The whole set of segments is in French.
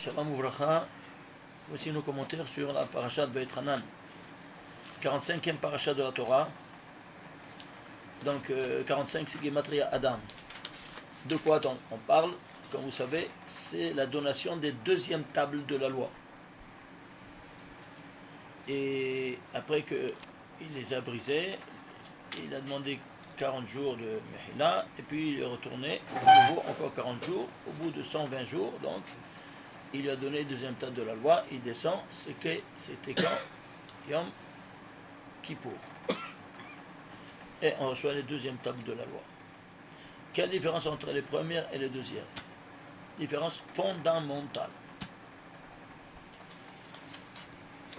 Shalom Uvracha, voici nos commentaires sur la paracha de Vaïtranan, 45e paracha de la Torah. Donc 45 c'est Gematria Adam. De quoi on parle? Comme vous savez, c'est la donation des deuxièmes tables de la loi. Et après qu'il les a brisées, il a demandé 40 jours de Mehina, et puis il est retourné, à nouveau encore 40 jours, au bout de 120 jours, donc il lui a donné la deuxième table de la loi, il descend, c'était quand? Yom Kippour. Et on reçoit les deuxièmes tables de la loi. Quelle différence entre les premières et les deuxièmes? Différence fondamentale.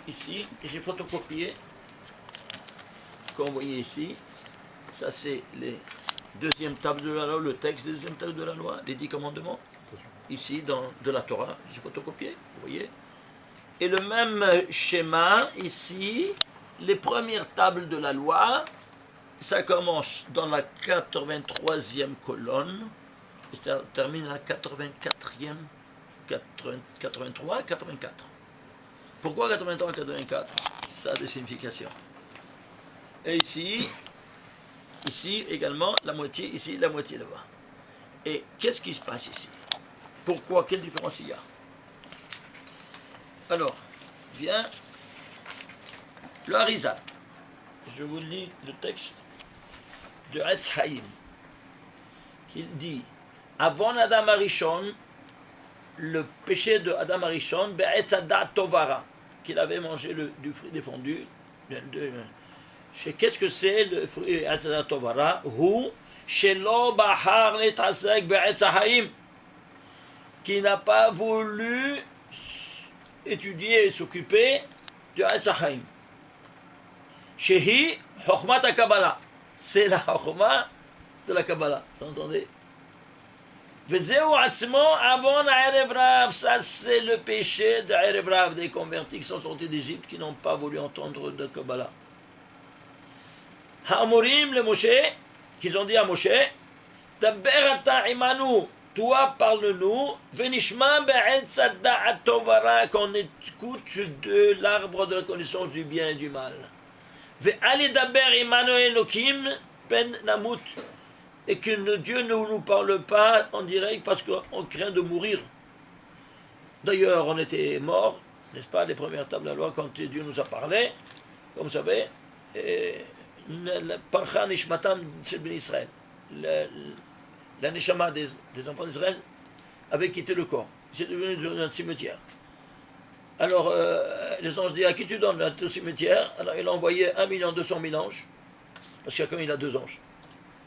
Ici, j'ai photocopié, comme vous voyez ici, ça c'est les deuxièmes tables de la loi, le texte des deuxièmes tables de la loi, les 10 commandements. Ici, de la Torah, j'ai photocopié, vous voyez. Et le même schéma, ici, les premières tables de la loi, ça commence dans la 83e colonne, et ça termine à la 84e, 83, 84. Pourquoi 83 et 84? Ça a des significations. Et ici également, la moitié ici, la moitié là-bas. Et qu'est-ce qui se passe ici? Pourquoi? Quelle différence il y a? Alors, vient le Harizal. Je vous lis le texte de Etz Haïm, qui dit: avant Adam Arishon, le péché de Adam Arishon, Be'etz Adat Tovara, qu'il avait mangé du fruit défendu. Qu'est-ce que c'est le fruit Be'etz Adat Tovara? Hu Shelo Bahar Letazek Be'etz Haïm, qui n'a pas voulu étudier et s'occuper de Etz Haïm. Shehi Chokhmat HaKabbalah, c'est la Chokhmat de la Kabbalah, vous entendez? Vezeu Atzmo Avon Ha'erev Rav, ça c'est le péché de Ha'erev Rav, des convertis qui sont sortis d'Égypte, qui n'ont pas voulu entendre de Kabbalah. Ha'amorim le Moshe, qu'ils ont dit à Moshe: Daber ata imanu, toi parle-nous, Venishma be'etz da'at tovara, qu'on écoute de l'arbre de la connaissance du bien et du mal. Ve'ali daber imanu elokim pen namut, et que Dieu ne nous parle pas en direct parce qu'on craint de mourir. D'ailleurs, on était morts, n'est-ce pas, les premières tables de la loi, quand Dieu nous a parlé, comme vous savez, Parcha Nishmatam c'est Ben Israël. La neshama des enfants d'Israël avait quitté le corps. C'est devenu un cimetière. Alors, les anges disent: à qui tu donnes au cimetière? Alors, il a envoyé 1 200 000 anges, parce que chacun il a 2 anges.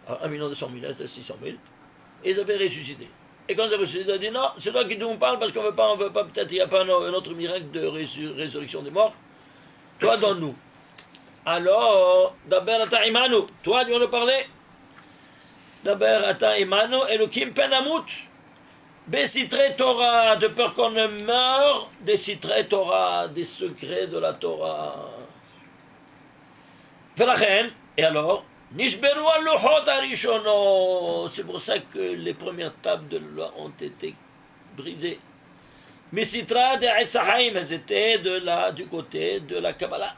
Alors, 1 200 000, c'était 600 000. Et ils avaient ressuscité. Et quand ils avaient ressuscité, ils ont dit: non, c'est toi qui nous parles, parce qu'on ne veut pas, peut-être il n'y a pas un autre miracle de résurrection des morts. Toi, donne-nous. Alors, Daber ata imanu, toi, tu vas nous parler. Daber ata imanu, Elokim penamut, Besitre Torah, de peur qu'on ne meure, des Sitre Torah, des secrets de la Torah. Velachen, et alors, Nishberu al-luchot harishono, c'est pour ça que les premières tables de la loi ont été brisées. Mesitra de Etz Haïm, elles étaient du côté de la Kabbalah.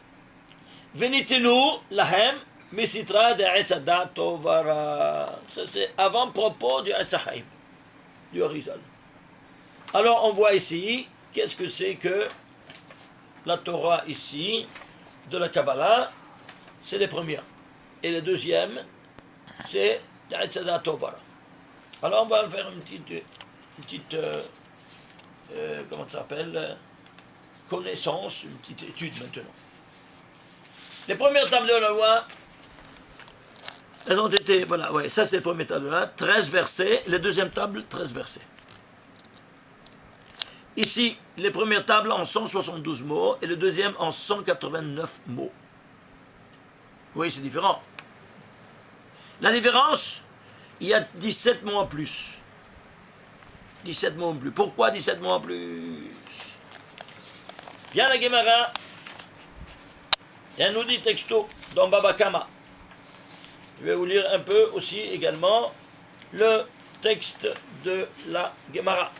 Venitenu lahem mesitra de Etz Adat Tovara. Ça c'est avant-propos du Etz Haïm, du Harizal. Alors on voit ici, qu'est-ce que c'est que la Torah ici, de la Kabbalah, c'est les premières. Et le deuxième, c'est Etz Adat Tovara. Alors on va faire une petite comment ça s'appelle, connaissance, une petite étude maintenant. Les premières tables de la loi, elles ont été, voilà, ouais, ça c'est les premières tables de la loi, 13 versets, les deuxièmes tables, 13 versets. Ici, les premières tables en 172 mots, et le deuxième en 189 mots. Oui, c'est différent. La différence, il y a 17 mots en plus. 17 mots en plus. Pourquoi 17 mots en plus? Viens la Gemara. Il y a un audit texto dans Baba Kama. Je vais vous lire un peu aussi également le texte de la Gemara.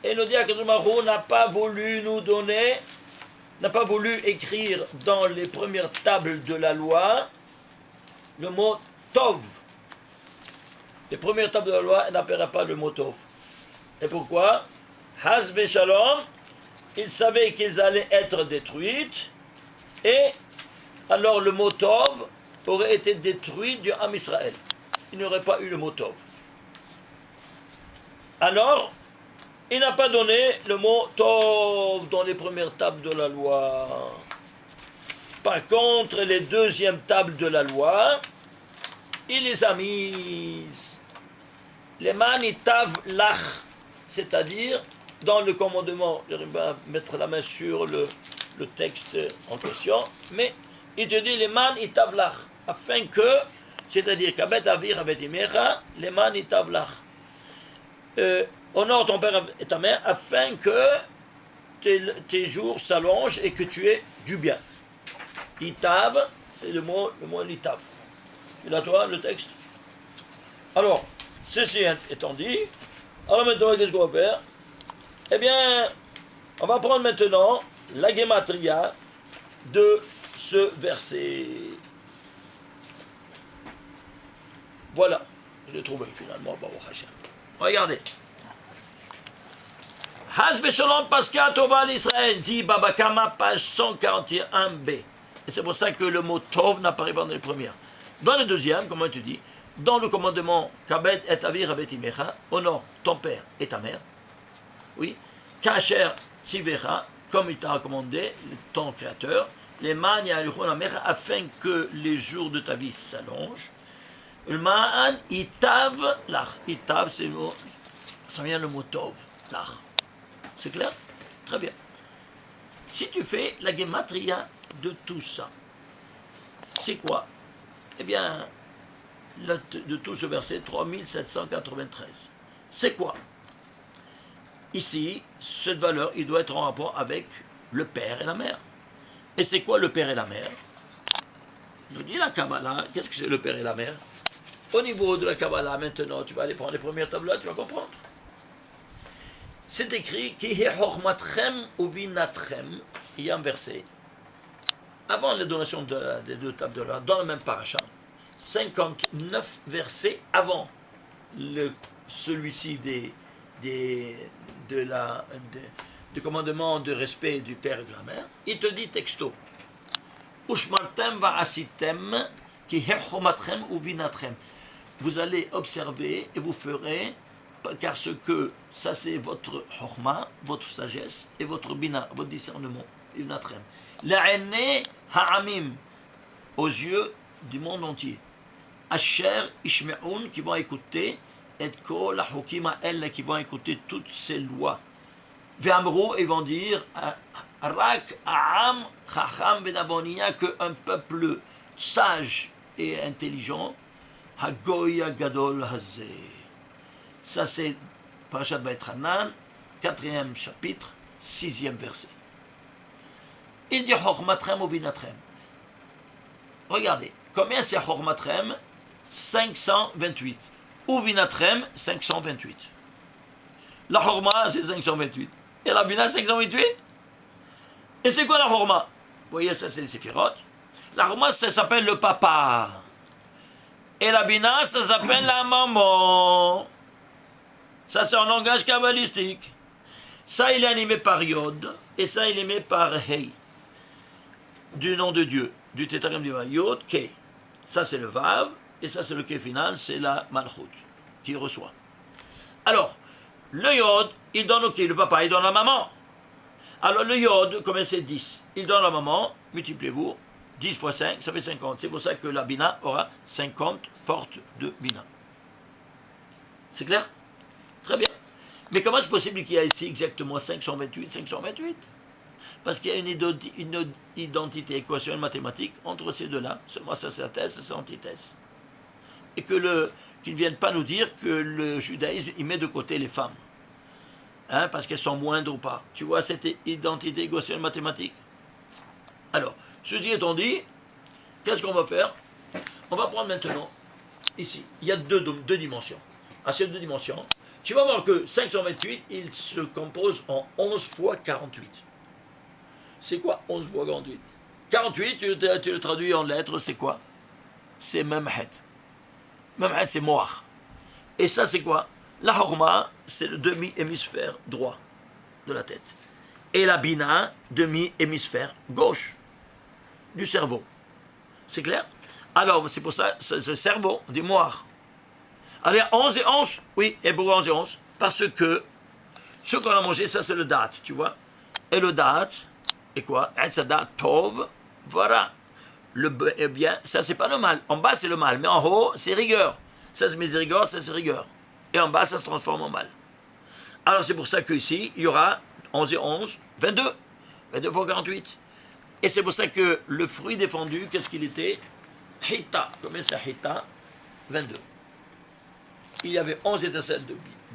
Et le Akadosh Baruch Hu n'a pas voulu nous donner, n'a pas voulu écrire dans les premières tables de la loi le mot Tov. Les premières tables de la loi n'appelleraient pas le mot Tov. Et pourquoi? Haz Shalom, ils savaient qu'ils allaient être détruites, et alors le mot Tov aurait été détruit du Ham Israël. Il n'y aurait pas eu le mot Tov. Alors, il n'a pas donné le mot Tov dans les premières tables de la loi. Par contre, les deuxièmes tables de la loi, il les a mises. Les manitav lach, c'est-à-dire dans le commandement, je n'arrive pas à mettre la main sur le texte en question, mais il te dit les manitav lach, afin que, c'est-à-dire qu'abet avir abet imecha, les manitav lach. Honore ton père et ta mère afin que tes jours s'allongent et que tu aies du bien. Itav, c'est le mot l'itav. Tu l'as toi, le texte? Alors, ceci étant dit, alors maintenant, qu'est-ce qu'on va faire? Eh bien, on va prendre maintenant la gematria de ce verset. Voilà, je l'ai trouvé finalement, Baruch Hashem. Regardez. Haz Shalom Pascha Tova l'Israël, dit Baba Kama, page 141b. Et c'est pour ça que le mot Tov n'apparaît pas dans les premières. Dans le deuxième, comment tu dis, dans le commandement Kabed et Avir Abet Imecha, honore ton père et ta mère. Oui. Kacher Tzivecha, comme il t'a recommandé, ton créateur, les mania afin que les jours de ta vie s'allongent. Le ma'an itav lach. Itav, c'est le mot, ça vient le mot tov, lach. C'est clair? Très bien. Si tu fais la gematria de tout ça, c'est quoi? Eh bien, de tout ce verset, 3793. C'est quoi? Ici, cette valeur, il doit être en rapport avec le père et la mère. Et c'est quoi le père et la mère? Nous dit la Kabbalah, qu'est-ce que c'est le père et la mère? Au niveau de la Kabbalah, maintenant, tu vas aller prendre les premières tables, tu vas comprendre. C'est écrit Ki Chochmatrem Uvinatrem. Il y a un verset. Avant la donation des deux tables de la, dans le même paracha, 59 versets avant celui-ci du commandement de respect du père et de la mère, il te dit texto Ushmartem va'asitem ki Chochmatrem Uvinatrem. Vous allez observer et vous ferez, car ce que ça c'est votre chorma, votre sagesse et votre bina, votre discernement, binatrem. La'ene ha'amim, aux yeux du monde entier. Asher ishme'un, qui vont écouter, et kol ha'chokima elle, qui vont écouter toutes ces lois. Ve'amro, ils vont dire, rak ha'am chacham benaboniya, qu'un peuple sage et intelligent, Hagoya Gadol Hazé. Ça c'est Parashat Vaïtranan, 4e chapitre, 6e verset. Il dit Chochmatrem ou Vinatrem. Regardez, combien c'est Chochmatrem? 528. Ou Vinatrem, 528. La Chorma, c'est 528. Et la Bina, 528. Et c'est quoi la Chorma? Vous voyez, ça c'est les séphirotes. La Chorma, ça s'appelle le papa. Et la Bina, ça s'appelle la maman. Ça, c'est un langage kabbalistique. Ça, il est animé par Yod. Et ça, il est animé par Hei. Du nom de Dieu. Du tétragramme du Yod, Kei. Ça, c'est le Vav. Et ça, c'est le Kei final. C'est la Malchut qui reçoit. Alors, le Yod, il donne au Kei. Le papa, il donne la maman. Alors, le Yod, comme c'est 10. Il donne la maman. Multipliez-vous. 10 fois 5, ça fait 50. C'est pour ça que la Bina aura 50 portes de Bina. C'est clair? Très bien. Mais comment c'est possible qu'il y ait ici exactement 528, 528? Parce qu'il y a une identité équation mathématique entre ces deux-là. Seulement ça c'est la thèse, ça c'est l'antithèse. Et qu'ils ne viennent pas nous dire que le judaïsme, il met de côté les femmes. Hein, parce qu'elles sont moindres ou pas. Tu vois cette identité équation mathématique? Alors, ceci étant dit, qu'est-ce qu'on va faire? On va prendre maintenant, ici, il y a deux dimensions. À ces deux dimensions, tu vas voir que 528, il se compose en 11 fois 48. C'est quoi 11 fois 48? 48, tu le traduis en lettres, c'est quoi? C'est Memhet. Memhet, c'est Moach. Et ça, c'est quoi? La Horma, c'est le demi-hémisphère droit de la tête. Et la Bina, demi-hémisphère gauche du cerveau. C'est clair? Alors, c'est pour ça, ce cerveau, du Moach. Allez, 11 et 11, oui, et pourquoi 11 et 11? Parce que ce qu'on a mangé, ça c'est le date, tu vois. Et le date, et quoi? Date tov, voilà. Le bien, ça c'est pas le mal. En bas c'est le mal, mais en haut c'est rigueur. Ça c'est miséricorde, ça c'est rigueur. Et en bas ça se transforme en mal. Alors c'est pour ça qu'ici, il y aura 11 et 11, 22. 22 fois 48. Et c'est pour ça que le fruit défendu, qu'est-ce qu'il était? Hita. Combien c'est Hita? 22. Il y avait 11 étincelles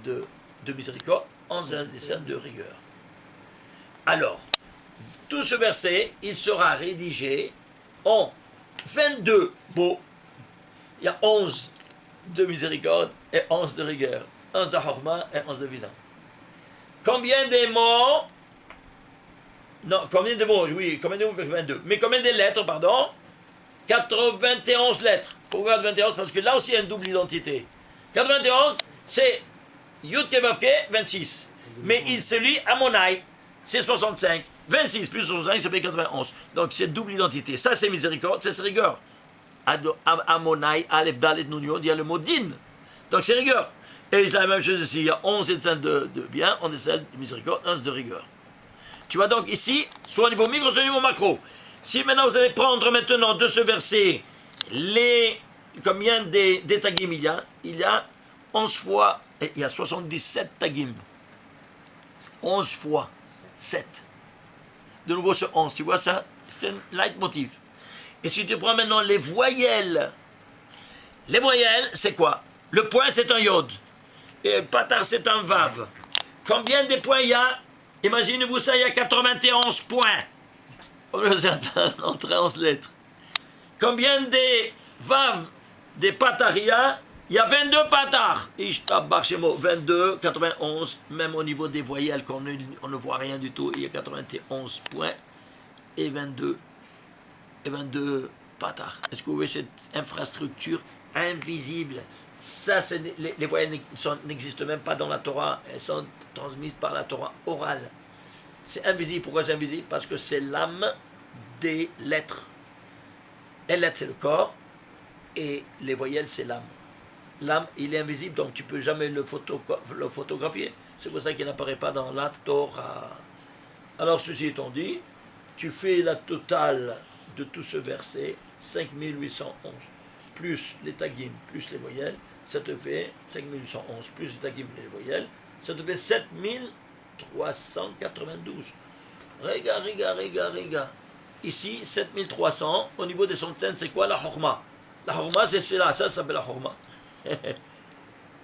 de miséricorde, 11 étincelles de rigueur. Alors, tout ce verset, il sera rédigé en 22 mots. Il y a 11 de miséricorde et 11 de rigueur. 11 de Horma et 11 de Vida. Combien de mots? Non, combien de mots? Oui, combien de mots? 22. Mais combien de lettres, pardon? 91 lettres. Pourquoi 91? Parce que là aussi, il y a une double identité. 91, c'est Yud Kevavke, 26. Mais il se lit Amonai, c'est 65. 26 plus 65, ça fait 91. Donc c'est double identité. Ça c'est miséricorde, ça c'est rigueur. Amonai, Aleph, Dalet, Nunyon, il y a le mot din. Donc c'est rigueur. Et c'est la même chose ici. Il y a 11 étincelles de bien, 11 étincelles de miséricorde, 11 de rigueur. Tu vois donc ici, soit au niveau micro, soit au niveau macro. Si maintenant vous allez prendre maintenant de ce verset combien des tagim il y a 11 fois, et il y a 77 tagim. 11 fois 7. De nouveau ce 11, tu vois ça? C'est un leitmotiv. Et si tu prends maintenant les voyelles, c'est quoi? Le point, c'est un yod. Et le patar, c'est un vav. Combien de points il y a? Imaginez-vous ça, il y a 91 points. Entre 11 lettres. Combien de vav, des pataria? Il y a 22 patars. Ishtabach Shemo, 22, 91, même au niveau des voyelles, on ne voit rien du tout. Il y a 91 points et 22 patars. Est-ce que vous voyez cette infrastructure invisible? Ça, les voyelles n'existent même pas dans la Torah. Elles sont transmises par la Torah orale. C'est invisible. Pourquoi c'est invisible? Parce que c'est l'âme des lettres. Les lettres, c'est le corps, et les voyelles, c'est l'âme. L'âme, il est invisible, donc tu ne peux jamais le photographier. C'est pour ça qu'il n'apparaît pas dans la Torah. Alors, ceci étant dit, tu fais la totale de tout ce verset, 5811, plus les tagim, plus les voyelles, ça te fait 5811, plus les tagim, les voyelles, ça te fait 7392. Regarde. Ici, 7300, au niveau des centaines, c'est quoi la Horma? La Horma, c'est cela, ça s'appelle la Horma.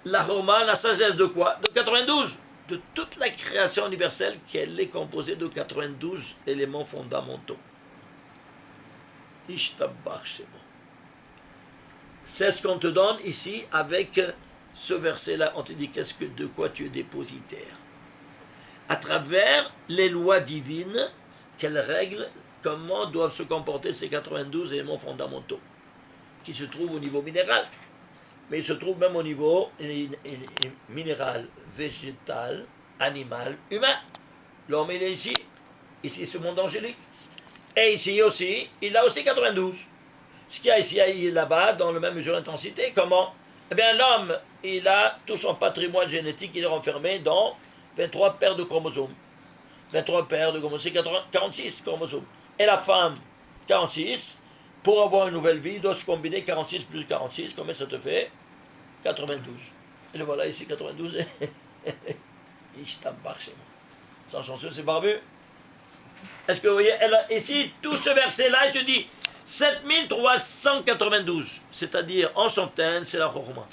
La Horma, la sagesse de quoi? De 92. De toute la création universelle, qu'elle est composée de 92 éléments fondamentaux. C'est ce qu'on te donne ici avec ce verset-là. On te dit de quoi tu es dépositaire. À travers les lois divines, qu'elles règlent comment doivent se comporter ces 92 éléments fondamentaux qui se trouvent au niveau minéral. Mais ils se trouvent même au niveau minéral, végétal, animal, humain. L'homme, il est ici. Ici, ce monde angélique. Et ici aussi, il a aussi 92. Ce qu'il y a ici et là-bas, dans le même mesure d'intensité. Comment? Eh bien, l'homme, il a tout son patrimoine génétique, il est renfermé dans 23 paires de chromosomes. 23 paires de chromosomes, c'est 46 chromosomes. Et la femme, 46. Pour avoir une nouvelle vie, il doit se combiner 46 plus 46. Combien ça te fait? 92. Et le voilà ici, 92. Sans chanceux, c'est barbu. Est-ce que vous voyez? Ici, tout ce verset-là, il te dit 7392. C'est-à-dire, en centaines, c'est la Chokhma.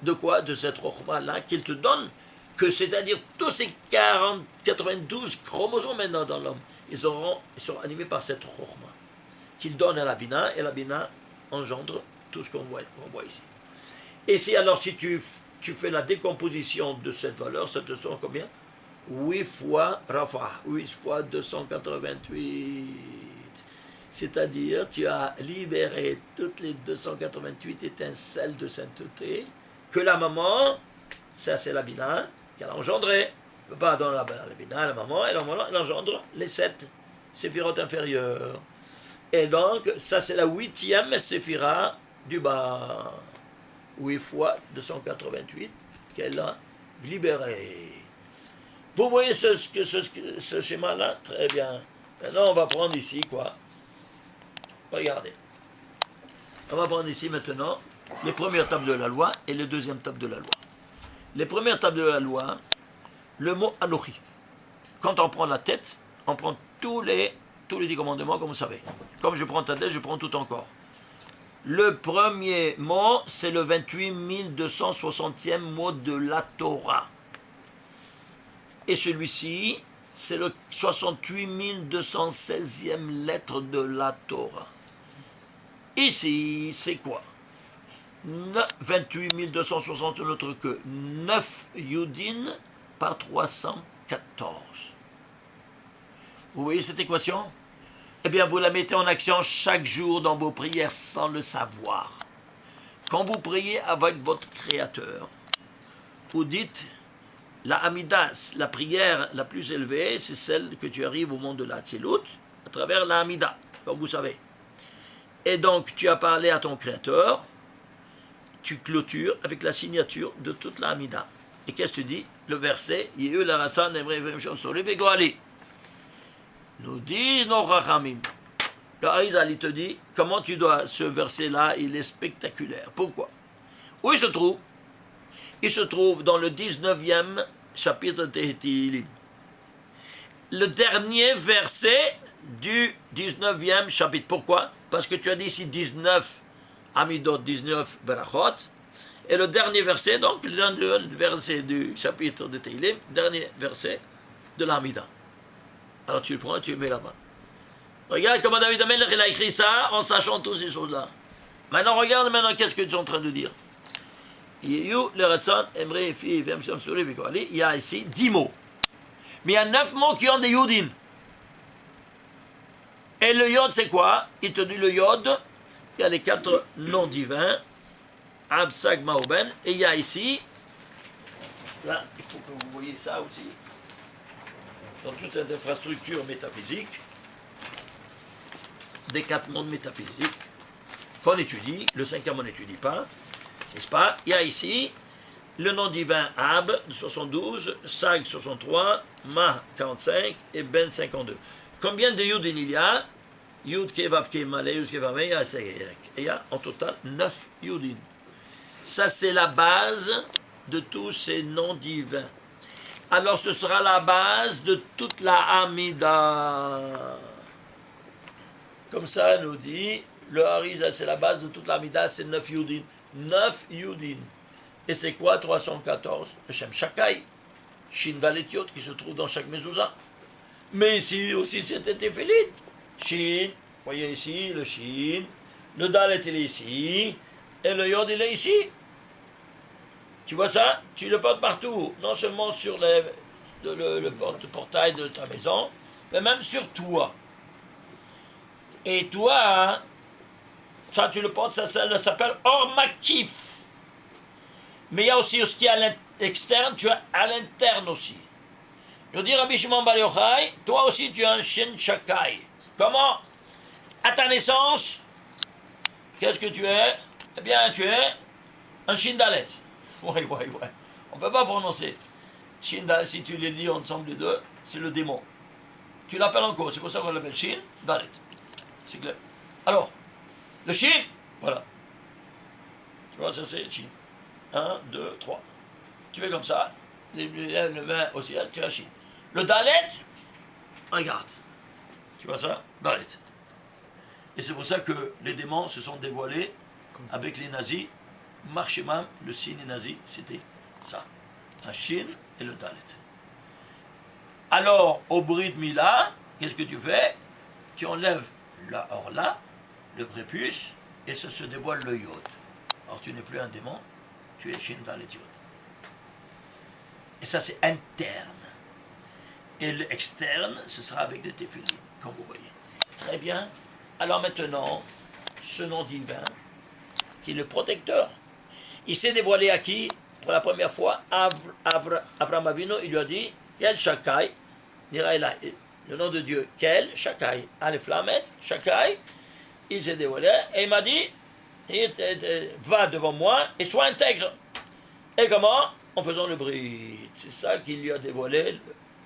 De quoi? De cette Chokhma-là qu'il te donne. Que c'est-à-dire, tous ces 92 chromosomes maintenant dans l'homme, ils sont animés par cette Chokhma. Qu'il donne à la Bina, et la Bina engendre tout ce qu'on voit ici. Et si alors, si tu tu fais la décomposition de cette valeur, ça te sort combien? 8 fois Rafa, 8 fois 288. C'est-à-dire, tu as libéré toutes les 288 étincelles de sainteté que la maman, ça c'est la bina, qu'elle a engendré. Pas dans la bina, la maman, elle engendre les 7 séphirotes inférieures. Et donc, ça c'est la 8e séphira du bas. 8 fois 288 qu'elle a libéré. Vous voyez ce schéma-là? Très bien. Maintenant, on va prendre ici, quoi. Regardez. On va prendre ici maintenant les premières tables de la loi et les deuxièmes tables de la loi. Les premières tables de la loi, le mot Anochi. Quand on prend la tête, on prend tous les 10 commandements, comme vous savez. Comme je prends ta tête, je prends tout encore. Le premier mot, c'est le 28 260e mot de la Torah. Et celui-ci, c'est le 68 216e lettre de la Torah. Ici, c'est quoi? 28 260 n'autre que 9 Yudin par 314. Vous voyez cette équation? Eh bien, vous la mettez en action chaque jour dans vos prières sans le savoir. Quand vous priez avec votre Créateur, vous dites, la Amidas, la prière la plus élevée, c'est celle que tu arrives au monde de la Tzilut, à travers la Amida, comme vous savez. Et donc, tu as parlé à ton Créateur, tu clôtures avec la signature de toute la Amida. Et qu'est-ce que tu dis? Le verset, Yehu la Rassan, nous dit nos Rachamim. Le Harizal, il te dit, comment tu dois, ce verset-là, il est spectaculaire. Pourquoi? Où il se trouve? Il se trouve dans le 19e chapitre de Tehillim. Le dernier verset du 19e chapitre. Pourquoi? Parce que tu as dit ici 19 Amidot, 19 Berachot. Et le dernier verset, donc le dernier verset du chapitre de Tehillim, dernier verset de l'Amida. Alors tu le prends et tu le mets là-bas. Regarde comment David Amelech il a écrit ça en sachant toutes ces choses-là. Maintenant, regarde maintenant qu'est-ce que tu es en train de dire. Il y a ici 10 mots. Mais il y a 9 mots qui ont des yodin. Et le yod, c'est quoi? Il te dit le yod, il y a les 4 noms divins, Absag, Maoben, et il y a ici, là, il faut que vous voyez ça aussi, dans toute cette infrastructure métaphysique, des 4 mondes métaphysiques qu'on étudie, le 5e on n'étudie pas, n'est-ce pas? Il y a ici le nom divin Ab, 72, Sag, 63, Ma, 45 et Ben, 52. Combien de Yud il y a? Yud, Kevav, Kemale, Yud, Kevav, et il y a en total 9 Yudin. Ça, c'est la base de tous ces noms divins. Alors, ce sera la base de toute la Amida. Comme ça, nous dit, le Harizal, c'est la base de toute la Amida, c'est 9 Yudin. 9 Yudin. Et c'est quoi 314? Le Shem Shakai, Shin Daletiot, qui se trouve dans chaque mezouza. Mais ici aussi, c'était Tefilin. Shin, voyez ici, le Shin, le Dalet, il est ici, et le Yod, il est ici. Tu vois ça? Tu le portes partout, non seulement sur le portail de ta maison, mais même sur toi. Et toi, ça tu le portes, ça s'appelle Or Makif. Mais il y a aussi ce qui est à l'externe, tu as à l'interne aussi. Je dis Rabbi Shimon Bar Yochai, toi aussi tu as un Shin Shakai. Comment? À ta naissance, qu'est-ce que tu es? Eh bien, tu es un Shin Dalet. Oui. On ne peut pas prononcer. Shin Dalet, si tu les lis ensemble les deux, c'est le démon. Tu l'appelles encore, c'est pour ça qu'on l'appelle Shin Dalet. C'est clair. Alors, le Shin, voilà. Tu vois, ça c'est Shin. 1, 2, 3. Tu fais comme ça, le main au ciel, tu as Shin. Le Dalet, regarde. Tu vois ça? Dalet. Et c'est pour ça que les démons se sont dévoilés avec les nazis. Marchemam, le signe nazi, c'était ça. Un Shin et le Dalet. Alors, au Brit Mila, qu'est-ce que tu fais? Tu enlèves la Orla, le prépuce, et ça se dévoile le Yod. Alors tu n'es plus un démon, tu es Shin Dalet Yod. Et ça, c'est interne. Et l'externe, ce sera avec le téphilin, comme vous voyez. Très bien. Alors maintenant, ce nom divin, qui est le protecteur, il s'est dévoilé à qui? Pour la première fois, Avraham Avinu, il lui a dit, Kel Shakai, le nom de Dieu, Kel Shakai, Aleph Lamed, Shakai, il s'est dévoilé, et il m'a dit, va devant moi et sois intègre. Et comment? En faisant le brit. C'est ça qui lui a dévoilé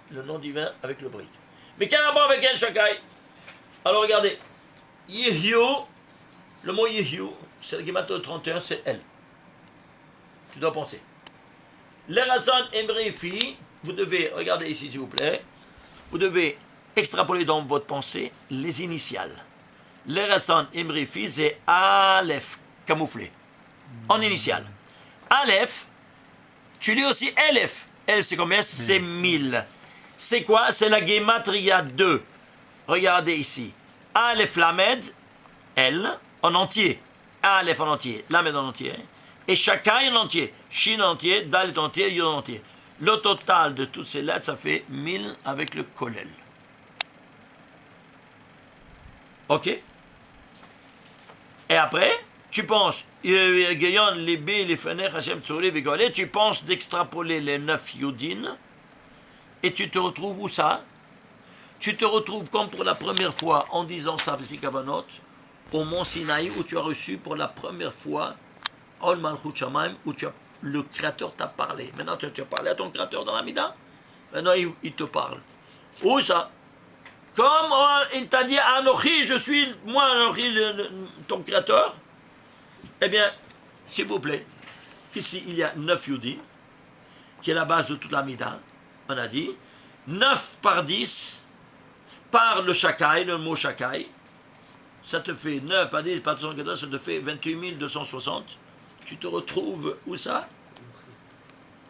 le nom divin avec le brit. Mais quel rapport avec El Shakai? Alors regardez, Yehyu, le mot Yehyu, c'est le Gematria 31, c'est elle. Tu dois penser. L'Erason Emrifi, vous devez, regardez ici s'il vous plaît, vous devez extrapoler dans votre pensée les initiales. L'Erason Emrifi, c'est Aleph, camouflé, en initiale. Aleph, tu lis aussi Elef. Elle, c'est combien? C'est 1000. C'est quoi? C'est la Gematria 2. Regardez ici. Aleph Lamed, L, en entier. Aleph en entier, Lamed en entier. Et Shakai en entier. Shin en entier, Dalet en entier, Yod en entier. Le total de toutes ces lettres, ça fait 1000 avec le Kolel. Ok? Et après, tu penses, tu penses d'extrapoler les 9 Yudin, et tu te retrouves où ça? Tu te retrouves comme pour la première fois en disant ça, Kavanot, au mont Sinaï, où tu as reçu pour la première fois Ol Malchut Shamaim, où le Créateur t'a parlé. Maintenant, tu as parlé à ton Créateur dans la Mida. Maintenant, il te parle. Où ça? Comme il t'a dit, Anochi, je suis, moi, Anochi, ton Créateur. Eh bien, s'il vous plaît, ici, il y a 9 Yudi, qui est la base de toute la Mida. On a dit, 9 par 10, par le Shakai, le mot Shakai, ça te fait 9 par 10, par 214, ça te fait 28 260. Tu te retrouves où ça?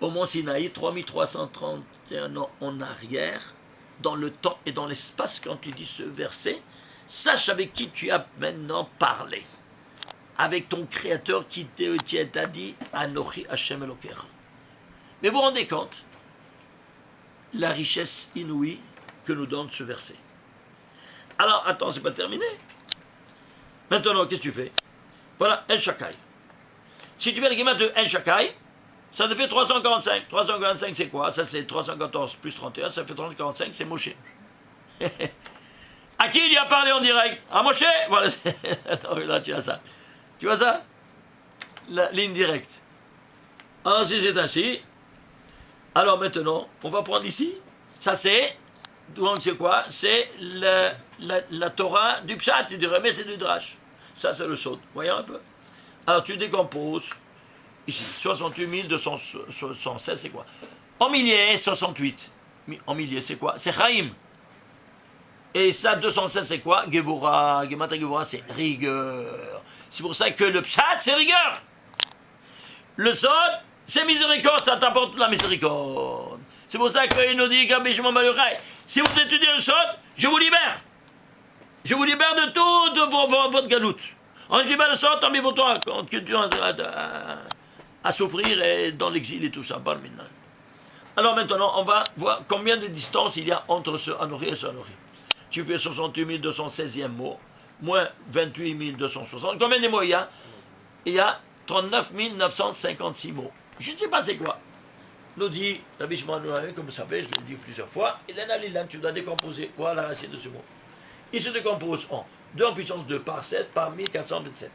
Au mont Sinaï, 3331 ans en arrière, dans le temps et dans l'espace, quand tu dis ce verset, sache avec qui tu as maintenant parlé. Avec ton Créateur qui t'a dit Anochi Hashem Eloker. Mais vous vous rendez compte la richesse inouïe que nous donne ce verset. Alors, attends, c'est pas terminé. Maintenant, qu'est-ce que tu fais? Voilà, El Shakai. Si tu fais le guillemets de El Shakai, ça te fait 345. 345, c'est quoi? Ça, c'est 314 plus 31, ça fait 345, c'est Moshe. À qui il y a parlé en direct? À Moshe? Voilà. Attends, là, tu as ça. Tu vois ça? La ligne directe. Alors, si c'est ainsi, alors maintenant, on va prendre ici. Ça, c'est, donc c'est quoi? C'est la Torah du Pshat, du Remès et du Drash. Ça, c'est le Sod. Voyons un peu. Alors, tu décomposes. Ici, 68 216, c'est quoi? En milliers, 68. En milliers, c'est quoi? C'est Chaim. Et ça, 216, c'est quoi? Gevura. Gematria Gevura, c'est rigueur. C'est pour ça que le Pshat, c'est rigueur. Le Sod, c'est miséricorde, ça t'apporte la miséricorde. C'est pour ça qu'il nous dit, si vous étudiez le Sod, je vous libère. Je vous libère de tout de votre galoute. On libère le Sod, tant mieux pour toi, quand tu à souffrir et dans l'exil et tout ça. Alors maintenant, on va voir combien de distance il y a entre ce Anochi et ce Anochi. Tu fais 68 216e mot, moins 28 260. Combien de mots il y a? Il y a 39 956 mots. Je ne sais pas c'est quoi. Nous dit Rabbi Shimon, comme vous savez, je l'ai dit plusieurs fois, tu dois décomposer. Voilà la racine de ce mot. Il se décompose en 2 en puissance 2 par 7 par 1427.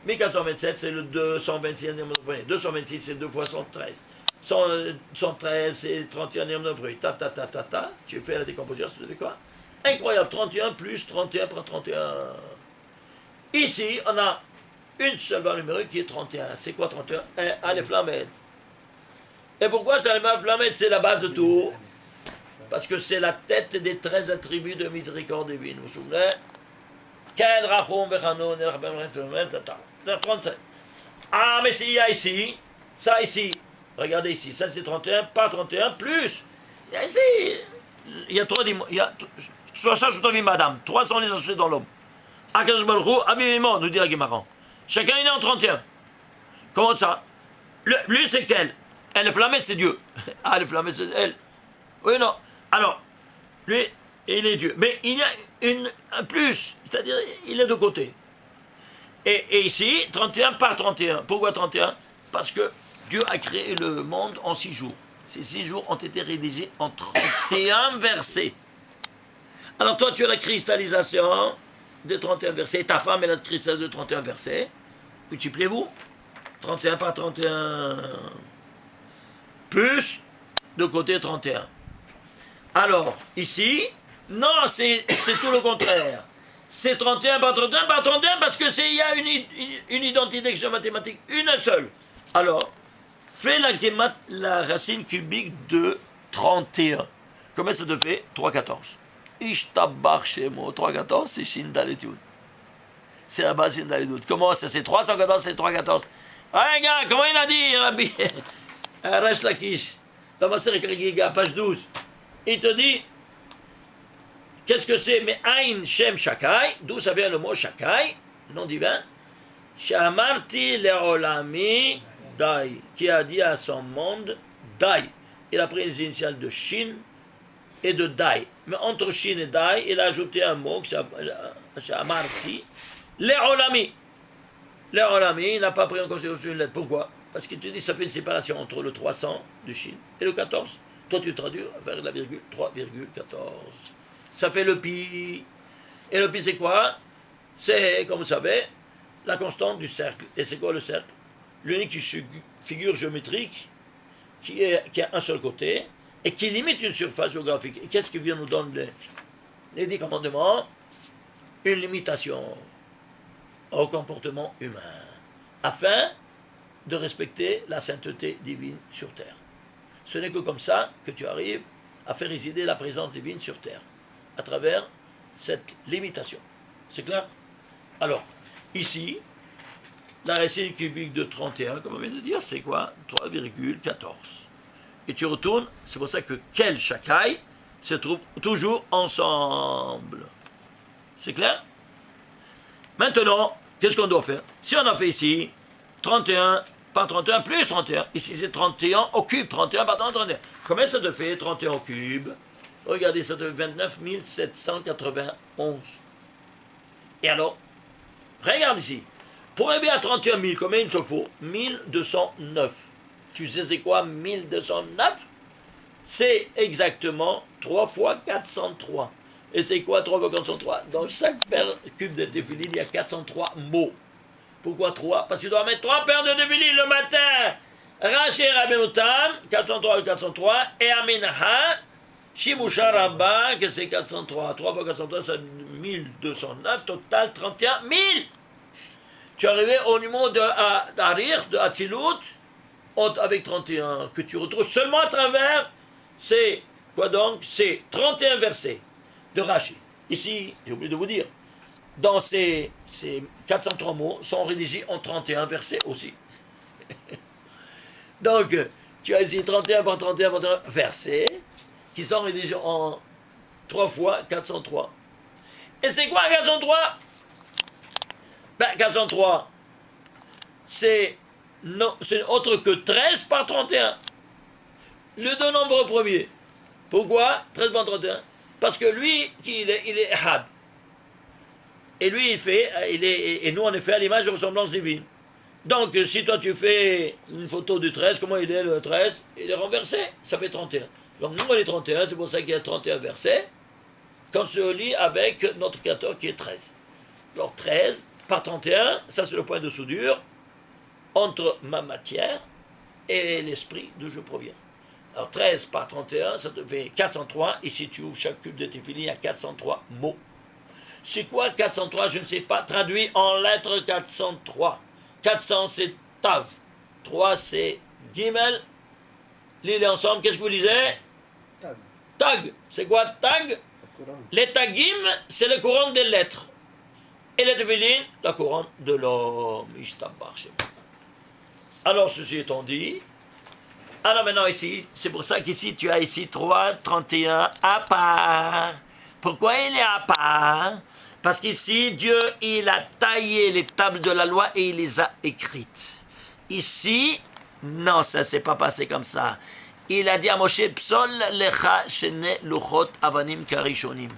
1427, c'est le 226e nombre de bruit. 226, c'est 2 fois 113. 113, c'est 31e nombre de bruit. Tu fais la décomposition, ça te fait quoi? Incroyable, 31 plus 31 par 31. Ici, on a une seule valeur numérique qui est 31. C'est quoi 31? Aleph Lamed. Et pourquoi c'est Aleph Lamed? C'est la base de tout. Parce que c'est la tête des 13 attributs de miséricorde divine. Vous vous souvenez? Quel rachom vechanoun, 37. Ah, mais s'il y a ici, ça ici, regardez ici, ça c'est 31, pas 31, plus. Il y a ici, il y a 3 il y a, madame, 3 sont les associés dans l'homme. Akadosh Baruch Hu, avivement, nous dit la Gemara. Chacun il est en 31. Comment ça? Lui c'est quel? Aleph Lamed, c'est Dieu. Aleph Lamed, c'est elle. Oui, non. Alors, lui, il est Dieu. Mais il y a un plus, c'est-à-dire, il est de côté. Et ici, 31 par 31. Pourquoi 31? Parce que Dieu a créé le monde en 6 jours. Ces 6 jours ont été rédigés en 31 versets. Alors toi, tu as la cristallisation de 31 versets. Ta femme, elle a la cristallisation de 31 versets. Multipliez-vous. 31 par 31. Plus, de côté 31. Alors, ici, non, c'est tout le contraire. C'est 31 par 31 par 31 parce que il y a une identité mathématique, une seule. Alors, fais la racine cubique de 31. Comment ça te fait? 3,14. Ishtabar Shemo, 3,14, c'est Shin Dalet-Yud. C'est la base Shin Dalet-Yud. Comment ça? C'est 314, c'est 3,14. Ah, les gars, comment il a dit, Rabbi Resh Lakish, dans ma série Giga, page 12. Il te dit, qu'est-ce que c'est? Mais Ain Shem Shakai, d'où ça vient le mot Shakai, nom divin. Shamarti Leolami Dai, qui a dit à son monde Dai. Il a pris les initiales de Shin et de Dai. Mais entre Shin et Dai, il a ajouté un mot qui s'appelle Shamarti Leolami. Leolami, il n'a pas pris en considération une lettre. Pourquoi? Parce qu'il te dit ça fait une séparation entre le 300 du Shin et le 14. Toi, tu traduis vers la virgule 3,14. Ça fait le pi. Et le pi, c'est quoi? C'est, comme vous savez, la constante du cercle. Et c'est quoi le cercle? L'unique figure géométrique qui a un seul côté et qui limite une surface géographique. Et qu'est-ce qui vient nous donner les 10 commandements? Une limitation au comportement humain, afin de respecter la sainteté divine sur terre. Ce n'est que comme ça que tu arrives à faire résider la présence divine sur terre, à travers cette limitation. C'est clair? Alors, ici, la racine cubique de 31, comme on vient de dire, c'est quoi? 3,14. Et tu retournes, c'est pour ça que quel Shakai se trouve toujours ensemble. C'est clair? Maintenant, qu'est-ce qu'on doit faire? Si on a fait ici 31 par 31 plus 31, ici c'est 31 au cube, 31 par 31. Combien ça te fait 31 au cube? Regardez, ça te fait 29 791. Et alors, regarde ici. Pour arriver à 31 000, combien il te faut? 1209. Tu sais c'est quoi 1209? C'est exactement 3 fois 403. Et c'est quoi 3 fois 403? Dans chaque cube de téphilin, il y a 403 mots. Pourquoi 3? Parce que tu dois mettre 3 paires de téphilin le matin. Raché Rabbenutam, 403 et 403. Et Aminaha, Shimusha Rabba, que c'est 403. 3 fois 403, c'est 1209. Total 31 000. Tu es arrivé au numéro de Arir, de Hatzilut, avec 31, que tu retrouves seulement à travers, c'est quoi donc? C'est 31 versets de Rashi. Ici, j'ai oublié de vous dire, dans ces 403 mots sont rédigés en 31 versets aussi. Donc, tu as ici 31 par 31 par 31 versets qui sont rédigés en 3 fois 403. Et c'est quoi 403? Ben, 403, c'est autre que 13 par 31. Le deux nombres premiers. Pourquoi 13 par 31? Parce que lui, il est Had. Et lui, et nous, on est fait à l'image de ressemblance divine. Donc, si toi, tu fais une photo du 13, comment il est le 13? Il est renversé, ça fait 31. Donc, nous, on est 31, c'est pour ça qu'il y a 31 versets, qu'on se lit avec notre créateur qui est 13. Alors, 13 par 31, ça c'est le point de soudure entre ma matière et l'esprit d'où je proviens. Alors 13 par 31, ça te fait 403, et si tu ouvres chaque cube de téphilin, il y a 403 mots. C'est quoi 403? Je ne sais pas, traduit en lettres 403. 400 c'est Tav, 3 c'est Gimel, lisez ensemble, qu'est-ce que vous lisez? Tag. Tag, c'est quoi Tag? Les Tagim, c'est le courant des lettres. Et les téphilin, la couronne de l'homme. Alors, ceci étant dit, alors maintenant ici, c'est pour ça qu'ici, tu as ici 3, 31 à part. Pourquoi il est à part? Parce qu'ici, Dieu, il a taillé les tables de la loi et il les a écrites. Ici, Non, ça s'est pas passé comme ça. Il a dit à Moshe, Psol lecha shene luchot avanim karishonim.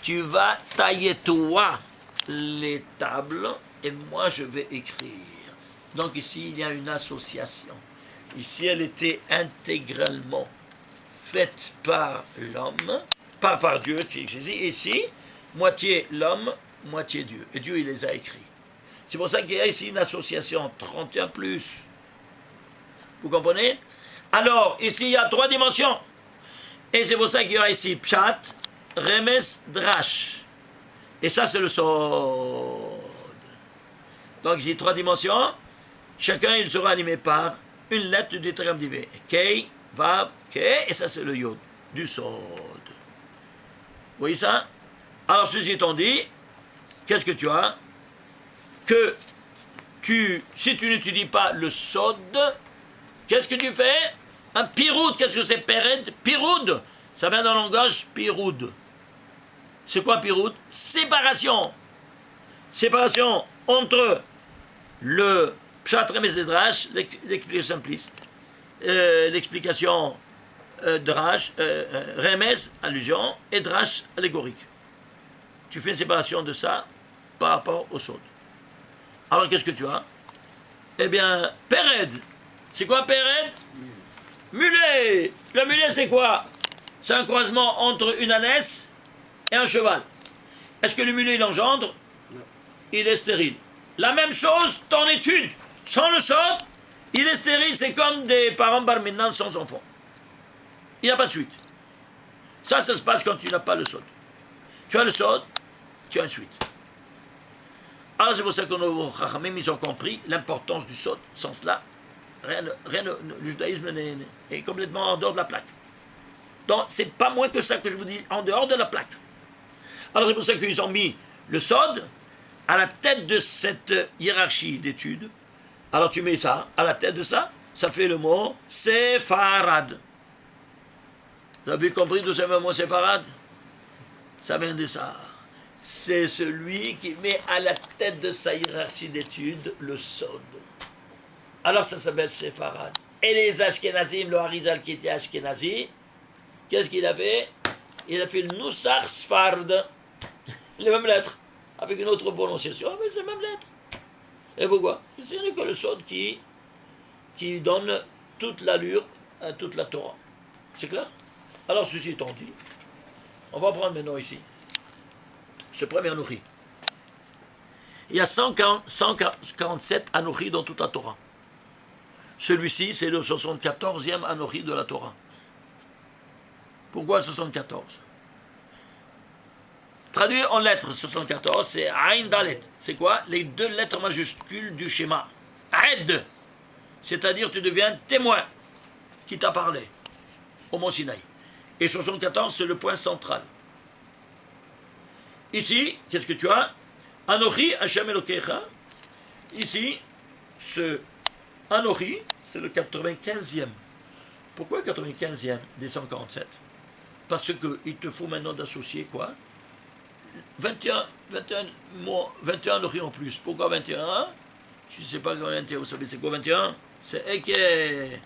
Tu vas tailler toi les tables et moi je vais écrire. Donc ici, il y a une association. Ici, elle était intégralement faite par l'homme, pas par Dieu, ici, moitié l'homme, moitié Dieu. Et Dieu, il les a écrits. C'est pour ça qu'il y a ici une association 31 plus. Vous comprenez? Alors, ici, il y a 3 dimensions. Et c'est pour ça qu'il y a ici Pshat, Remes, Drash. Et ça, c'est le Sod. Donc, ici, 3 dimensions. Chacun, il sera animé par une lettre du tétragramme divin. Kei, Vav, Kei, et ça, c'est le Yod, du Sod. Vous voyez ça? Alors, ceci étant dit, qu'est-ce que tu as? Que si tu n'étudies pas le Sod, qu'est-ce que tu fais? Un piroud, qu'est-ce que c'est? Péred, piroud, ça vient d'un langage piroud. C'est quoi piroud? Séparation. Séparation entre le Pshat, Remes et Drash, l'explication simpliste, l'explication Drash, Remes, allusion, et Drash, allégorique. Tu fais une séparation de ça par rapport au Sod. Alors qu'est-ce que tu as? Eh bien, Péred. C'est quoi Péred? Mulet. Le mulet, c'est quoi? C'est un croisement entre une ânesse et un cheval. Est-ce que le mulet, il engendre? Non. Il est stérile. La même chose, ton étude. Sans le Sod, il est stérile. C'est comme des parents bar minan sans enfant. Il n'y a pas de suite. Ça se passe quand tu n'as pas le Sod. Tu as le Sod, tu as une suite. Alors c'est pour ça que nos Chachamim, ils ont compris l'importance du Sod. Sans cela, le judaïsme est complètement en dehors de la plaque. Donc c'est pas moins que ça que je vous dis, en dehors de la plaque. Alors c'est pour ça qu'ils ont mis le Sod à la tête de cette hiérarchie d'études. Alors tu mets ça, à la tête de ça, ça fait le mot Séfarad. Vous avez compris d'où ça vient le mot Séfarad? Ça vient de ça. C'est celui qui met à la tête de sa hiérarchie d'études le Sod. Alors ça s'appelle Séfarad. Et les Ashkenazim, le Harizal qui était Ashkenazi, qu'est-ce qu'il a fait? Il a fait le Nusach Sfard, les mêmes lettres, avec une autre prononciation, mais c'est les mêmes lettres. Et pourquoi? Ce n'est que le Sod qui donne toute l'allure à toute la Torah. C'est clair? Alors ceci étant dit, on va prendre maintenant ici ce premier Anochi. Il y a 147 Anochi dans toute la Torah. Celui-ci, c'est le 74e Anochi de la Torah. Pourquoi 74? Traduit en lettres 74, c'est Ain Dalet. C'est quoi? Les 2 lettres majuscules du schéma. Aed, c'est-à-dire tu deviens témoin qui t'a parlé au Mont Sinaï. Et 74, c'est le point central. Ici, qu'est-ce que tu as? Anochi Hashem Elokecha. Ici, ce Anochi, c'est le 95e. Pourquoi 95e des 147? Parce qu'il te faut maintenant d'associer quoi? 21 Anochi en plus. Pourquoi 21? Je ne sais pas comment 21, vous savez c'est quoi 21? C'est Eke.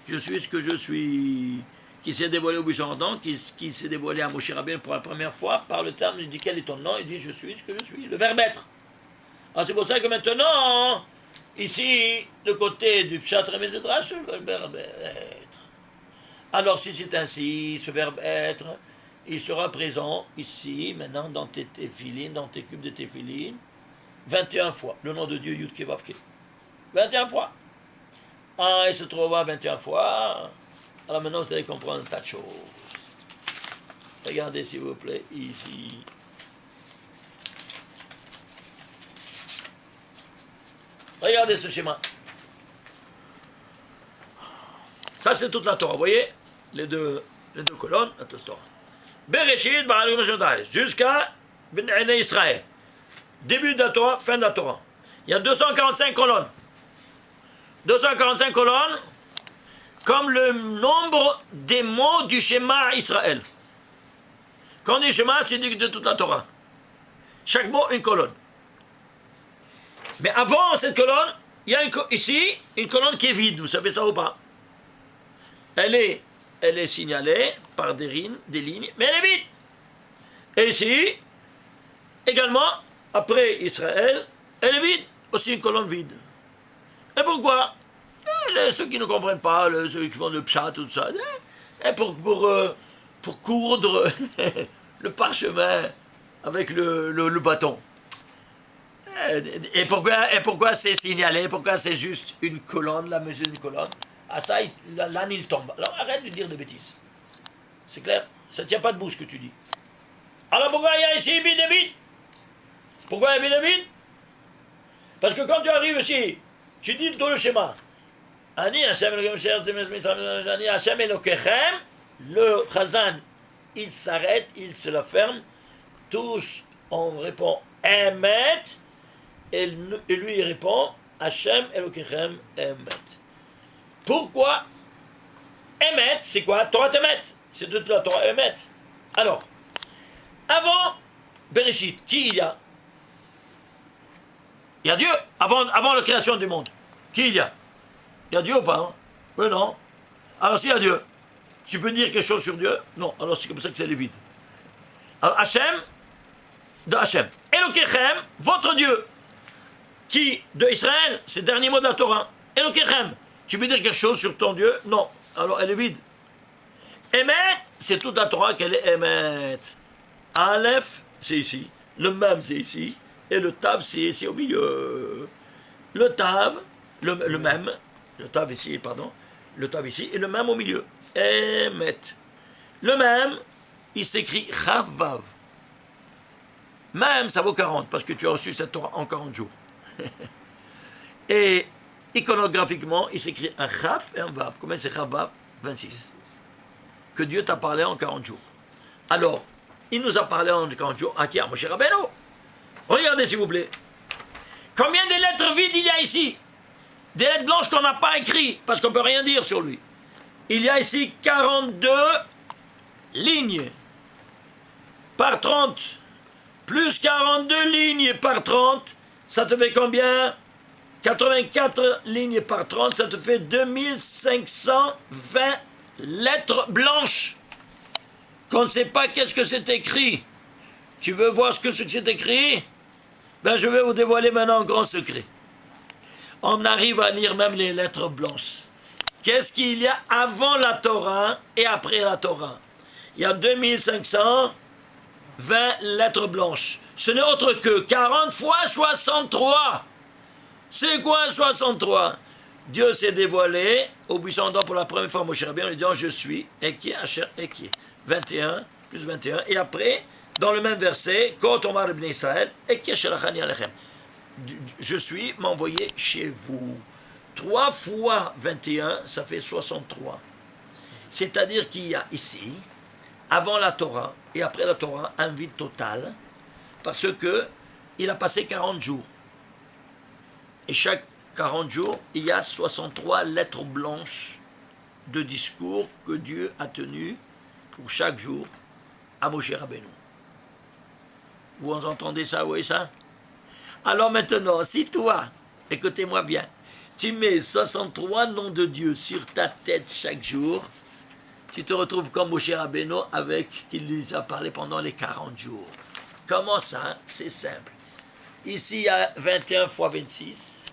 Je suis ce que je suis. Qui s'est dévoilé au buisson ardent, qui s'est dévoilé à Moshe Rabbeinu pour la première fois, par le terme, il dit quel est ton nom? Il dit je suis ce que je suis, le verbe être. Alors c'est pour ça que maintenant, ici, le côté du Pshat Remes et Drash, le verbe être. Alors si c'est ainsi, ce verbe être, il sera présent ici, maintenant, dans tes téphilines, dans tes cubes de téphilines, 21 fois, le nom de Dieu, Yud Ke Vav Ke. 21 fois. Ah, il se trouvera 21 fois. Alors maintenant, vous allez comprendre un tas de choses. Regardez, s'il vous plaît, ici. Regardez ce schéma. Ça, c'est toute la Torah. Vous voyez les deux colonnes, la Torah. Bereshit, jusqu'à Ben Israël. Début de la Torah, fin de la Torah. Il y a 245 colonnes. 245 colonnes, comme le nombre des mots du schéma Israël. Quand on dit schéma, c'est de toute la Torah. Chaque mot, une colonne. Mais avant cette colonne, il il y a ici une colonne qui est vide, vous savez ça ou pas? Elle est signalée par des lignes, mais elle est vide. Et ici, également, après Israël, elle est vide, aussi une colonne vide. Et pourquoi? Ceux qui ne comprennent pas, ceux qui font le pshat, tout ça, et pour coudre le parchemin avec le bâton. Et pourquoi c'est signalé? Pourquoi c'est juste une colonne, la mesure d'une colonne? Ah ça, l'âne il tombe. Alors arrête de dire des bêtises. C'est clair? Ça ne tient pas debout ce que tu dis. Alors pourquoi il y a ici vide et vide? Pourquoi il y a vide et vide? Parce que quand tu arrives ici, tu dis tout le schéma. Ani Hashem Elokechem, le Chazan, il s'arrête, il se la ferme. Tous, on répond Emet, et lui il répond Hashem Elokechem Emet. Pourquoi? Emet, c'est quoi? Torah Emet. C'est de la Torah Emet. Alors, avant Bereshit, qui il y a? Il y a Dieu, avant la création du monde. Qui il y a? Il y a Dieu ou pas? Hein? Oui, non. Alors s'il y a Dieu, tu peux dire quelque chose sur Dieu? Non, alors c'est comme ça que c'est le vide. Alors Hachem, de Hachem. Elokechem, votre Dieu, qui, de Israël, c'est le dernier mot de la Torah. Elokechem, tu peux dire quelque chose sur ton Dieu? Non, alors elle est vide. Emet, c'est toute la Torah qu'elle est Emet. Aleph, c'est ici. Le Mem, c'est ici. Et le Tav, c'est ici au milieu. Le Tav, le Mem, le Tav ici, pardon. Le Tav ici et le Mem au milieu. Emet. Le Mem, il s'écrit Chavav. Mem, ça vaut 40 parce que tu as reçu cette Torah en 40 jours. Et iconographiquement, il s'écrit un Chav et un Vav. Combien c'est Chavav? 26. Que Dieu t'a parlé en 40 jours. Alors, il nous a parlé en 40 jours à qui? À Moshe Rabbeinu. Regardez s'il vous plaît. Combien de lettres vides il y a ici? Des lettres blanches qu'on n'a pas écrites, parce qu'on ne peut rien dire sur lui. Il y a ici 42 lignes par 30. Plus 42 lignes par 30, ça te fait combien? 84 lignes par 30, ça te fait 2520 lettres blanches. Qu'on ne sait pas qu'est-ce que c'est écrit. Tu veux voir ce que c'est écrit? Ben je vais vous dévoiler maintenant un grand secret. On arrive à lire même les lettres blanches. Qu'est-ce qu'il y a avant la Torah et après la Torah? Il y a 2520 lettres blanches. Ce n'est autre que 40 fois 63. C'est quoi 63? Dieu s'est dévoilé au buisson d'or pour la première fois à Moshe Rabbeinu en lui disant je suis, et qui Asher, et qui 21 plus 21. Et après, dans le même verset, quand on va Ibn Israël, et qui Shelachani Alechem. Je suis m'envoyé chez vous. 3 fois 21, ça fait 63. C'est-à-dire qu'il y a ici, avant la Torah et après la Torah, un vide total, parce que il a passé 40 jours. Et chaque 40 jours, il y a 63 lettres blanches de discours que Dieu a tenus pour chaque jour à Moshe Rabbeinu. Vous entendez ça, vous voyez ça? Alors maintenant, si toi, écoutez-moi bien, tu mets 63 noms de Dieu sur ta tête chaque jour, tu te retrouves comme Moshe Rabbeinu avec qui lui a parlé pendant les 40 jours. Comment ça? C'est simple. Ici, il y a 21 fois 26.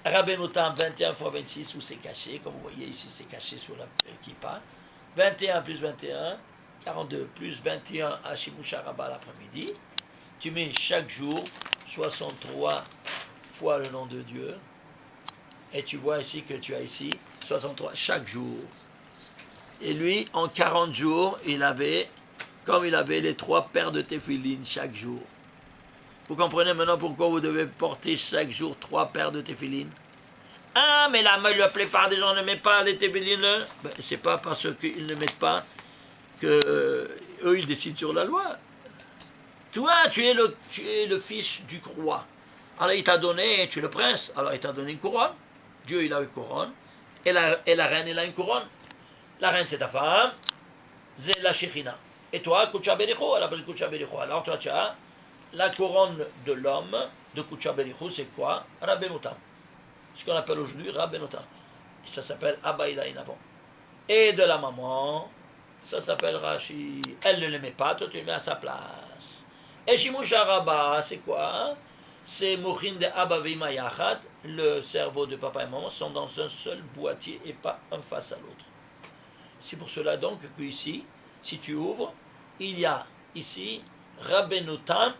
Rabbeinu Tam, 21 fois 26, où c'est caché. Comme vous voyez, ici, c'est caché sur la kippa. 21 plus 21, 42 plus 21 à Shimusha Rabbah l'après-midi. Tu mets chaque jour 63 fois le nom de Dieu. Et tu vois ici que tu as ici 63 chaque jour. Et lui, en 40 jours, il avait les 3 paires de téphilines chaque jour. Vous comprenez maintenant pourquoi vous devez porter chaque jour 3 paires de téphilines? Ah, mais la plupart des gens ne mettent pas les téphilines. Ben, c'est pas parce qu'ils ne mettent pas que eux ils décident sur la loi. Toi, tu es le fils du roi. Alors il t'a donné, tu es le prince, alors il t'a donné une couronne. Dieu, il a une couronne. Et la reine, elle a une couronne. La reine, c'est ta femme. C'est la Shekhinah. Et toi, Koucha Bericho, elle a besoin de Koucha Bericho. Alors toi, tu as la couronne de l'homme, de Koucha Bericho, c'est quoi? Rabbeinu Tam. ce qu'on appelle aujourd'hui Rabbenotam. Et ça s'appelle Abba Ilaïn avant. Et de la maman, ça s'appelle Rashi. Elle ne l'aimait pas, toi tu le mets à sa place. Et Shimush Rabba, c'est quoi? C'est Mouchin de Abba Vima Yachat, le cerveau de papa et maman sont dans un seul boîtier et pas un face à l'autre. C'est pour cela donc que ici, si tu ouvres, il y a ici Rabbenotam,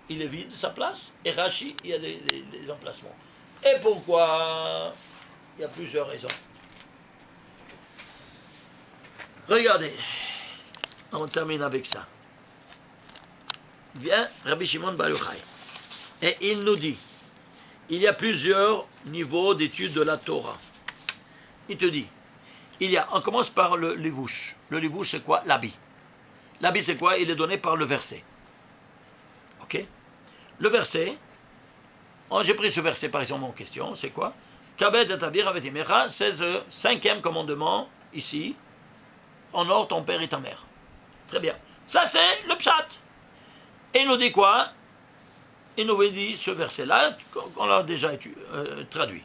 il est vide sa place, et Rashi, il y a les emplacements. Et pourquoi? Il y a plusieurs raisons. Regardez, on termine avec ça. Vient Rabbi Shimon Bar Yochai, et il nous dit, il y a plusieurs niveaux d'étude de la Torah. Il te dit, on commence par le livouche. Le livouche, c'est quoi? L'habit. L'habit, c'est quoi? Il est donné par le verset. Ok? Le verset, j'ai pris ce verset par exemple en question, c'est quoi? Kabed et Avir avec Imecha, c'est le 5e commandement, ici, honore ton père et ta mère. Très bien. Ça, c'est le pshat. Et il nous dit quoi? Il nous dit ce verset-là, qu'on l'a déjà traduit.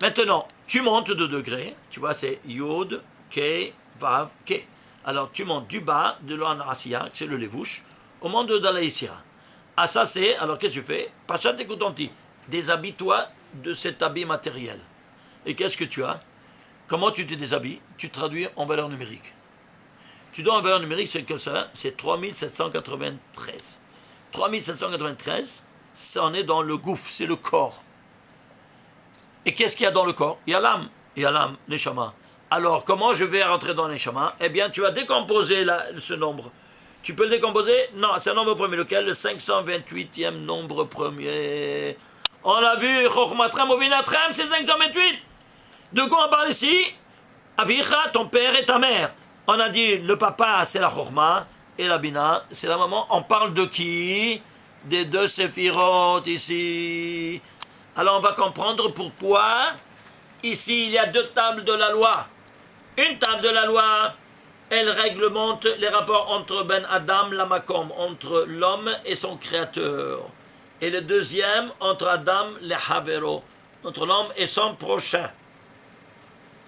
Maintenant, tu montes de degré, tu vois, c'est Yod, Ke, Vav, Ke. Alors, tu montes du bas de l'Ohan Asiya, c'est le Levouche, au monde de Dalaïsira. Ah, ça, c'est, alors qu'est-ce que tu fais? Pachat écoutanti, déshabille-toi de cet habit matériel. Et qu'est-ce que tu as? Comment tu te déshabilles? Tu traduis en valeur numérique. Tu donnes en valeur numérique, c'est que ça, c'est 3793. 3793, ça en est dans le gouffre, c'est le corps. Et qu'est-ce qu'il y a dans le corps? Il y a l'âme, neshama. Alors, comment je vais rentrer dans neshama? Eh bien, tu vas décomposer ce nombre. Tu peux le décomposer? Non, c'est un nombre premier. Lequel? Le 528e nombre premier. On l'a vu, Chochmatrem, Ovinatrem, c'est 528. De quoi on parle ici? Avicha, ton père et ta mère. On a dit, le papa, c'est la Chochma, et la Bina, c'est la maman. On parle de qui? Des deux séphirotes ici. Alors on va comprendre pourquoi ici il y a deux tables de la loi. Une table de la loi, elle réglemente les rapports entre Ben Adam, la Makom, entre l'homme et son créateur. Et le deuxième, entre Adam, les Havero, entre l'homme et son prochain.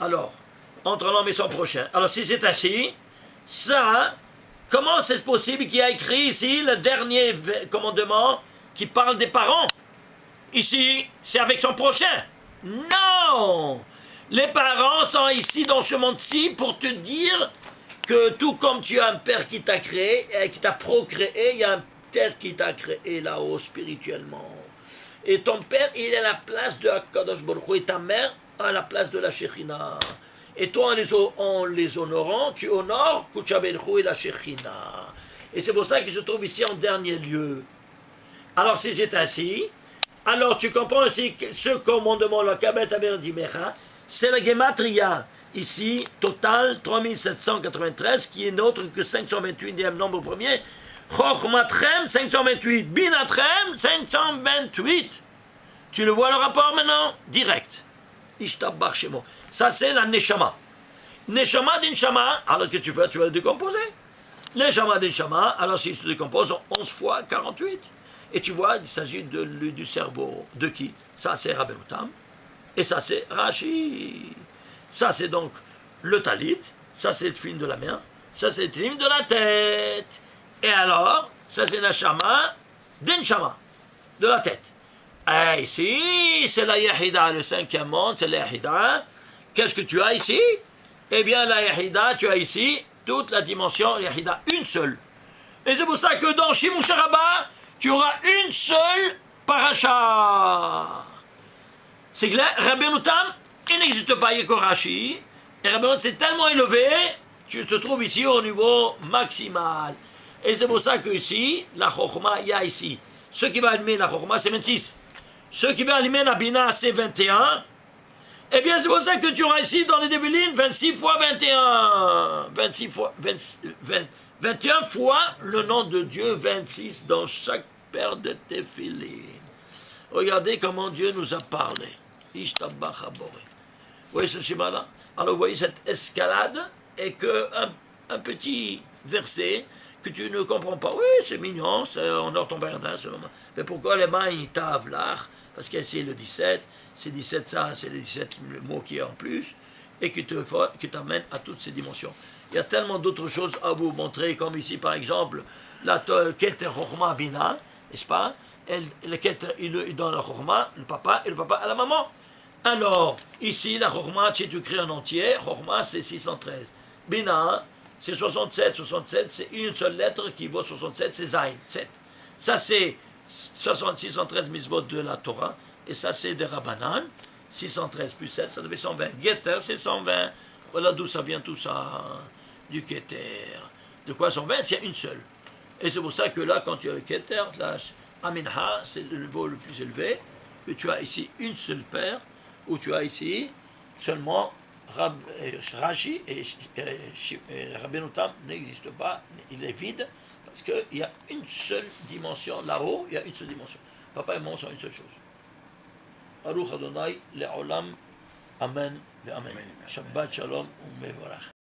Alors, entre l'homme et son prochain. Alors si c'est ainsi, ça, comment c'est possible qu'il y a écrit ici le dernier commandement qui parle des parents? Ici, c'est avec son prochain. Non! Les parents sont ici dans ce monde-ci pour te dire que tout comme tu as un père qui t'a créé, et qui t'a procréé, il y a un père qui t'a créé là-haut spirituellement. Et ton père, il est à la place de Akadosh Baruch Hu, et ta mère à la place de la Shekhinah. Et toi, en les honorant, tu honores Kucha Baruch Hu et la Shekhinah. Et c'est pour ça que je trouve ici en dernier lieu. Alors si c'est ainsi, alors tu comprends aussi que ce commandement, le Kabet Aver Dimecha, c'est la Gematria, ici, total 3793, qui est n'autre que 528e nombre premier. Chochmatrem 528, Binatrem 528. Tu le vois le rapport maintenant? Direct. Ishtabach Shemo. Ça c'est la Neshama. Neshama d'Inshama, alors que tu fais? Tu vas le décomposer. Neshama d'Inshama, alors si tu décomposes en 11 fois 48. Et tu vois, il s'agit du cerveau. De qui? Ça, c'est Rabbenotam. Et ça, c'est Rashi. Ça, c'est donc le talit. Ça, c'est le film de la main. Ça, c'est le film de la tête. Et alors, ça, c'est Neshama d'Inshama, de la tête. Et ici, c'est la Yahida, le 5e monde, c'est la Yahida. Qu'est-ce que tu as ici? Eh bien, la Yahida, tu as ici toute la dimension Yahida, une seule. Et c'est pour ça que dans Shimush Rabba, tu auras une seule paracha. C'est clair? Rabbenotam, il n'existe pas, il n'y a que Rashi. Et Rabbenotam, c'est tellement élevé, tu te trouves ici au niveau maximal. Et c'est pour ça que ici, la Chokhma, il y a ici. Ce qui va allumer la Chokhma, c'est 26. Ce qui va allumer la Bina, c'est 21. Eh bien, c'est pour ça que tu auras ici, dans les Devilines, 26 fois 21. 26 fois, 21 fois le nom de Dieu, 26 dans chaque paire de Tefilin. Regardez comment Dieu nous a parlé. Ishtabach Haboré. Vous voyez ce schéma-là? Alors, vous voyez cette escalade et un petit verset que tu ne comprends pas. Oui, c'est mignon, on honore ton père, mais pourquoi les mains ils tavent là? parce que c'est le 17, c'est 17 ça, c'est le 17 le mot qui est en plus, et qui t'amène à toutes ces dimensions. Il y a tellement d'autres choses à vous montrer, comme ici par exemple, la Keter Chokhmah Bina, n'est-ce pas? Le Keter, il donne la Chokhmah, le papa, et le papa à la maman. Alors, ici, la Chokhmah, si tu crées en entier, Chokhmah c'est 613. Bina, c'est 67, 67, c'est une seule lettre qui vaut 67, c'est Zayn, 7. Ça c'est 613 mitzvot de la Torah, et ça c'est des Rabbanan, 613 plus 7, ça devait 120. Getter, c'est 120. Voilà d'où ça vient tout ça, du Keter. De quoi 120? C'est une seule. Et c'est pour ça que là, quand tu as le Keter, là, Aminha, c'est le niveau le plus élevé, que tu as ici une seule paire, où tu as ici seulement Rashi et Rabbeinu Tam n'existe pas, il est vide, parce qu'il y a une seule dimension, là-haut, il y a une seule dimension. Papa et maman sont une seule chose. Baruch Adonai, Le'olam, Amen, Amen. Shabbat Shalom, Umevorach.